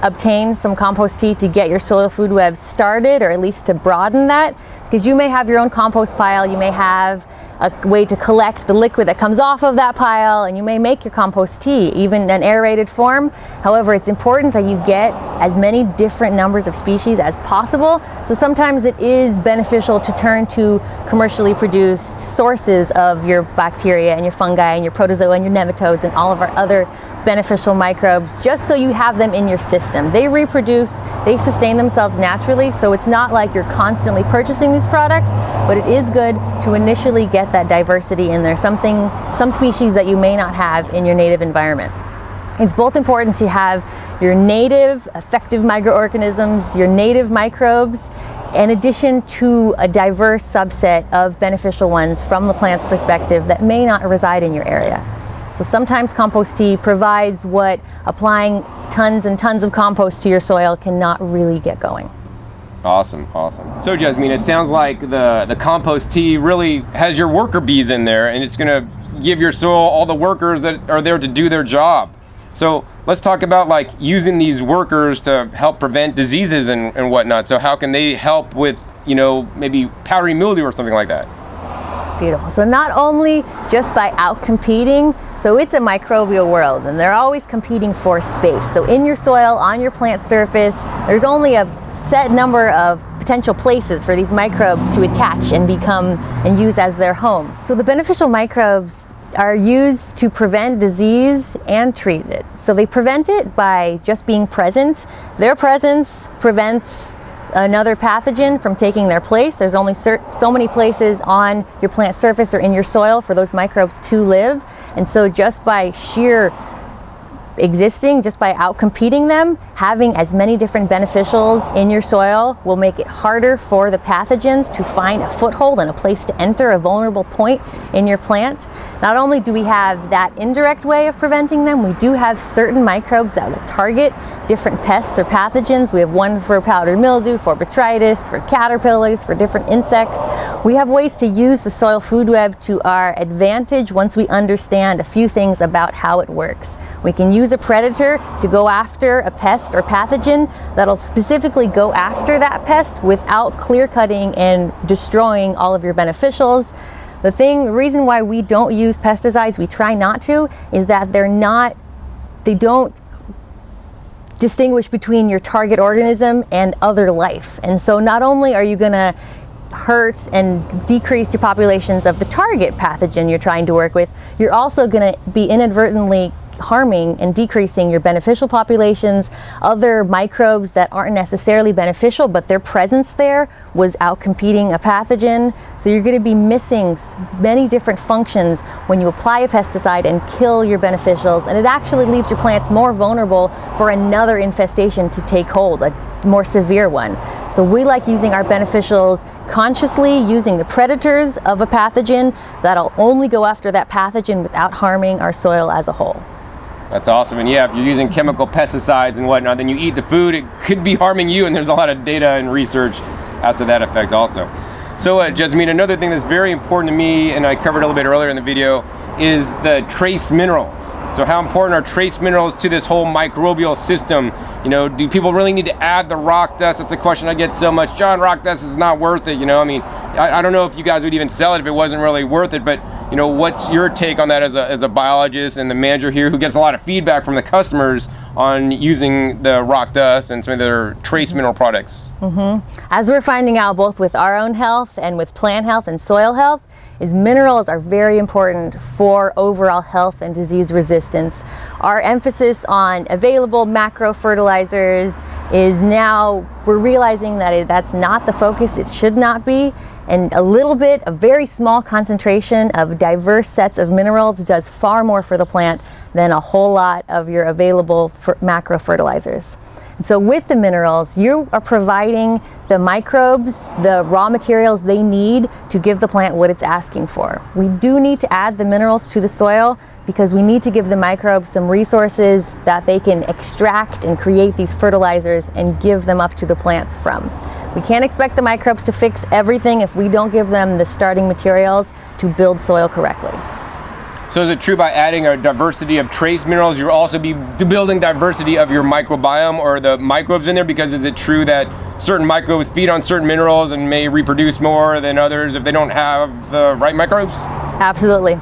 obtain some compost tea to get your soil food web started, or at least to broaden that, because you may have your own compost pile, you may have a way to collect the liquid that comes off of that pile, and you may make your compost tea, even in an aerated form. However, it's important that you get as many different numbers of species as possible. So sometimes it is beneficial to turn to commercially produced sources of your bacteria and your fungi and your protozoa and your nematodes and all of our other beneficial microbes, just so you have them in your system. They reproduce, they sustain themselves naturally, so it's not like you're constantly purchasing these products, but it is good to initially get that diversity in there, some species that you may not have in your native environment. It's both important to have your native effective microorganisms, your native microbes, in addition to a diverse subset of beneficial ones from the plant's perspective that may not reside in your area. So sometimes compost tea provides what applying tons and tons of compost to your soil cannot really get going. Awesome, awesome. So Jasmine, it sounds like the compost tea really has your worker bees in there, and it's gonna give your soil all the workers that are there to do their job. So let's talk about like using these workers to help prevent diseases and whatnot. So how can they help with, you know, maybe powdery mildew or something like that? Beautiful. So not only just by out-competing, so it's a microbial world and they're always competing for space. So in your soil, on your plant surface, there's only a set number of potential places for these microbes to attach and become and use as their home. So the beneficial microbes are used to prevent disease and treat it. So they prevent it by just being present. Their presence prevents another pathogen from taking their place. There's only so many places on your plant surface or in your soil for those microbes to live. And so just by sheer existing, just by out-competing them, having as many different beneficials in your soil will make it harder for the pathogens to find a foothold and a place to enter, a vulnerable point in your plant. Not only do we have that indirect way of preventing them, we do have certain microbes that will target different pests or pathogens. We have one for powdery mildew, for botrytis, for caterpillars, for different insects. We have ways to use the soil food web to our advantage once we understand a few things about how it works. We can use a predator to go after a pest or pathogen that'll specifically go after that pest without clear cutting and destroying all of your beneficials. The reason why we don't use pesticides, we try not to, is that they don't distinguish between your target organism and other life. And so not only are you gonna hurt and decrease your populations of the target pathogen you're trying to work with, you're also gonna be inadvertently harming and decreasing your beneficial populations, other microbes that aren't necessarily beneficial, but their presence there was out-competing a pathogen. So you're going to be missing many different functions when you apply a pesticide and kill your beneficials, and it actually leaves your plants more vulnerable for another infestation to take hold, a more severe one. So we like using our beneficials consciously, using the predators of a pathogen that'll only go after that pathogen without harming our soil as a whole. That's awesome. And yeah, if you're using chemical pesticides and whatnot, then you eat the food, it could be harming you, and there's a lot of data and research as to that effect also. So Jasmine, another thing that's very important to me, and I covered a little bit earlier in the video, is the trace minerals. So how important are trace minerals to this whole microbial system? You know, do people really need to add the rock dust? That's a question I get so much. John, rock dust is not worth it. You know, I mean, I don't know if you guys would even sell it if it wasn't really worth it, but you know, what's your take on that as a biologist and the manager here who gets a lot of feedback from the customers on using the rock dust and some of their trace mineral products? As we're finding out both with our own health and with plant health and soil health, is minerals are very important for overall health and disease resistance. Our emphasis on available macro fertilizers is now, we're realizing that that's not the focus, it should not be. And a very small concentration of diverse sets of minerals does far more for the plant than a whole lot of your available macro fertilizers. And so with the minerals, you are providing the microbes, the raw materials they need to give the plant what it's asking for. We do need to add the minerals to the soil because we need to give the microbes some resources that they can extract and create these fertilizers and give them up to the plants from. We can't expect the microbes to fix everything if we don't give them the starting materials to build soil correctly. So is it true by adding a diversity of trace minerals, you'll also be building diversity of your microbiome or the microbes in there? Because is it true that certain microbes feed on certain minerals and may reproduce more than others if they don't have the right microbes? Absolutely.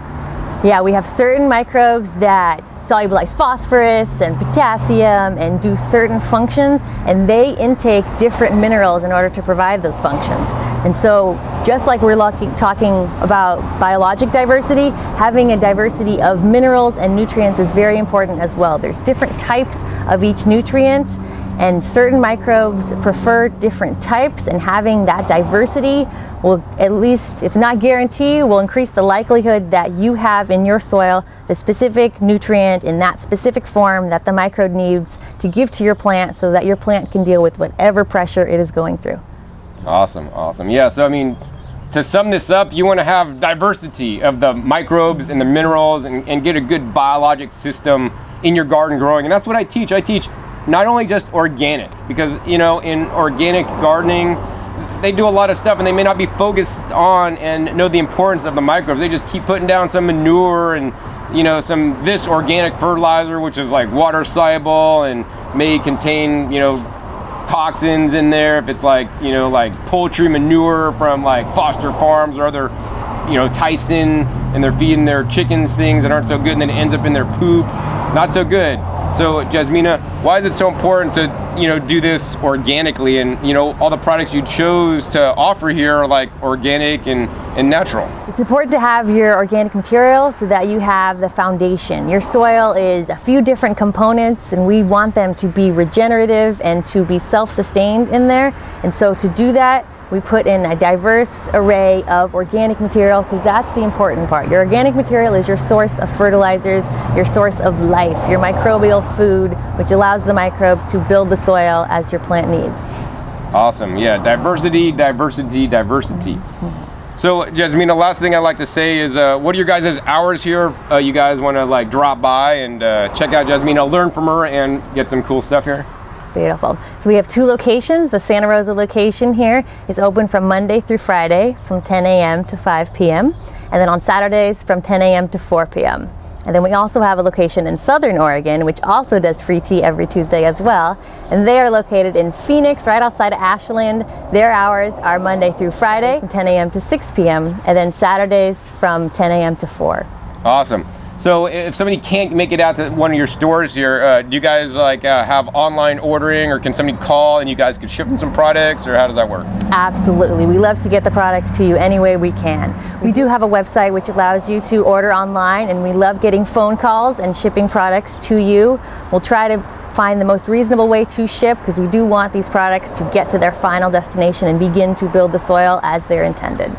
Yeah, we have certain microbes that solubilize phosphorus and potassium and do certain functions, and they intake different minerals in order to provide those functions. And so just like we're talking about biologic diversity, having a diversity of minerals and nutrients is very important as well. There's different types of each nutrient, and certain microbes prefer different types, and having that diversity will, at least if not guarantee, will increase the likelihood that you have in your soil the specific nutrient in that specific form that the microbe needs to give to your plant, so that your plant can deal with whatever pressure it is going through. Awesome, awesome. Yeah, so I mean, to sum this up, you want to have diversity of the microbes and the minerals, and get a good biologic system in your garden growing. And that's what I teach. I teach not only just organic, because in organic gardening, they do a lot of stuff and they may not be focused on and know the importance of the microbes. They just keep putting down some manure and this organic fertilizer, which is like water soluble and may contain toxins in there, if it's like poultry manure from like Foster Farms or other Tyson, and they're feeding their chickens things that aren't so good, and then it ends up in their poop. Not so good. So Jasmina, why is it so important to do this organically, and all the products you chose to offer here are like organic and natural? It's important to have your organic material so that you have the foundation. Your soil is a few different components, and we want them to be regenerative and to be self-sustained in there. And so to do that, we put in a diverse array of organic material, because that's the important part. Your organic material is your source of fertilizers, your source of life, your microbial food, which allows the microbes to build the soil as your plant needs. Awesome. Yeah, diversity, diversity, diversity. So Jasmina, last thing I'd like to say is, what are your guys' hours here? You guys want to drop by and check out Jasmina, learn from her, and get some cool stuff here? Beautiful. So we have two locations. The Santa Rosa location here is open from Monday through Friday from 10 a.m. to 5 p.m. and then on Saturdays from 10 a.m. to 4 p.m. And then we also have a location in Southern Oregon, which also does free tea every Tuesday as well. And they are located in Phoenix, right outside of Ashland. Their hours are Monday through Friday from 10 a.m. to 6 p.m. and then Saturdays from 10 a.m. to 4. Awesome. So if somebody can't make it out to one of your stores here, do you guys have online ordering, or can somebody call and you guys could ship them some products, or how does that work? Absolutely. We love to get the products to you any way we can. We do have a website which allows you to order online, and we love getting phone calls and shipping products to you. We'll try to find the most reasonable way to ship, because we do want these products to get to their final destination and begin to build the soil as they're intended.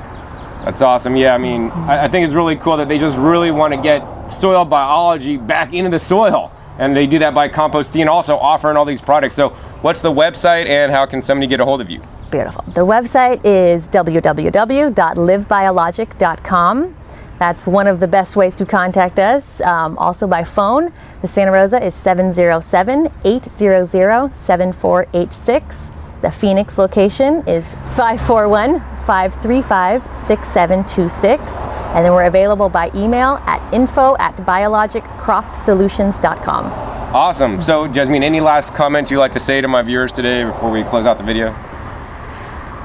That's awesome. Yeah, I mean, I think it's really cool that they just really want to get soil biology back into the soil, and they do that by composting and also offering all these products. So what's the website, and how can somebody get a hold of you? Beautiful. The website is www.livebiologic.com. That's one of the best ways to contact us. Also by phone, the Santa Rosa is 707-800-7486. The Phoenix location is 541-535-6726. And then we're available by email at info@biologiccropsolutions.com. Awesome. So Jasmine, any last comments you'd like to say to my viewers today before we close out the video?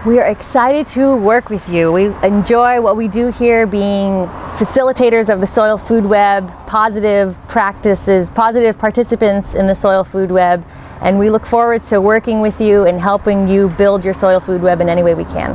We are excited to work with you. We enjoy what we do here, being facilitators of the soil food web, positive practices, positive participants in the soil food web, and we look forward to working with you and helping you build your soil food web in any way we can.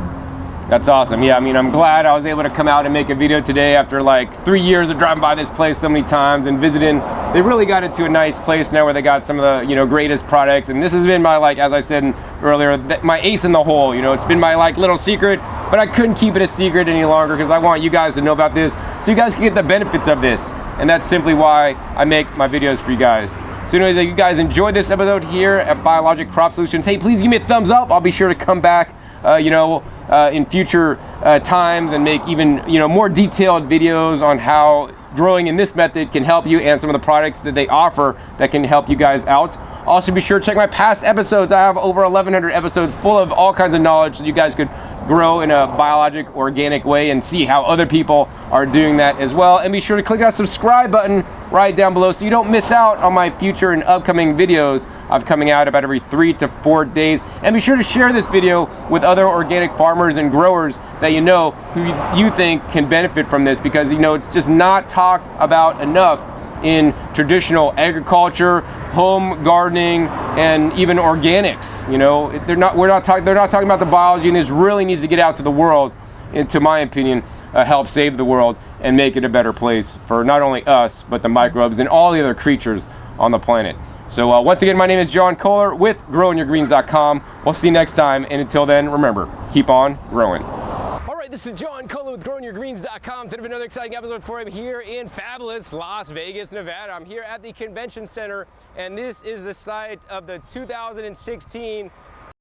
That's awesome. Yeah, I mean, I'm glad I was able to come out and make a video today after like 3 years of driving by this place so many times and visiting. They really got it to a nice place now where they got some of the, greatest products. And this has been my, as I said earlier, my ace in the hole. It's been my little secret, but I couldn't keep it a secret any longer because I want you guys to know about this so you guys can get the benefits of this. And that's simply why I make my videos for you guys. So anyways, if you guys enjoyed this episode here at Biologic Crop Solutions, hey, please give me a thumbs up. I'll be sure to come back in future times and make even more detailed videos on how growing in this method can help you, and some of the products that they offer that can help you guys out. Also be sure to check my past episodes. I have over 1,100 episodes full of all kinds of knowledge so you guys could grow in a biologic, organic way and see how other people are doing that as well. And be sure to click that subscribe button right down below so you don't miss out on my future and upcoming videos. I'm coming out about every 3 to 4 days. And be sure to share this video with other organic farmers and growers that you know who you think can benefit from this, because you know it's just not talked about enough in traditional agriculture, home gardening, and even organics. You know, they're not talking about the biology, and this really needs to get out to the world, and to my opinion, help save the world and make it a better place for not only us, but the microbes and all the other creatures on the planet. So once again, my name is John Kohler with growingyourgreens.com. We'll see you next time, and until then, remember, keep on growing. All right, this is John Kohler with growingyourgreens.com. Today, another exciting episode for you here in fabulous Las Vegas, Nevada. I'm here at the Convention Center, and this is the site of the 2016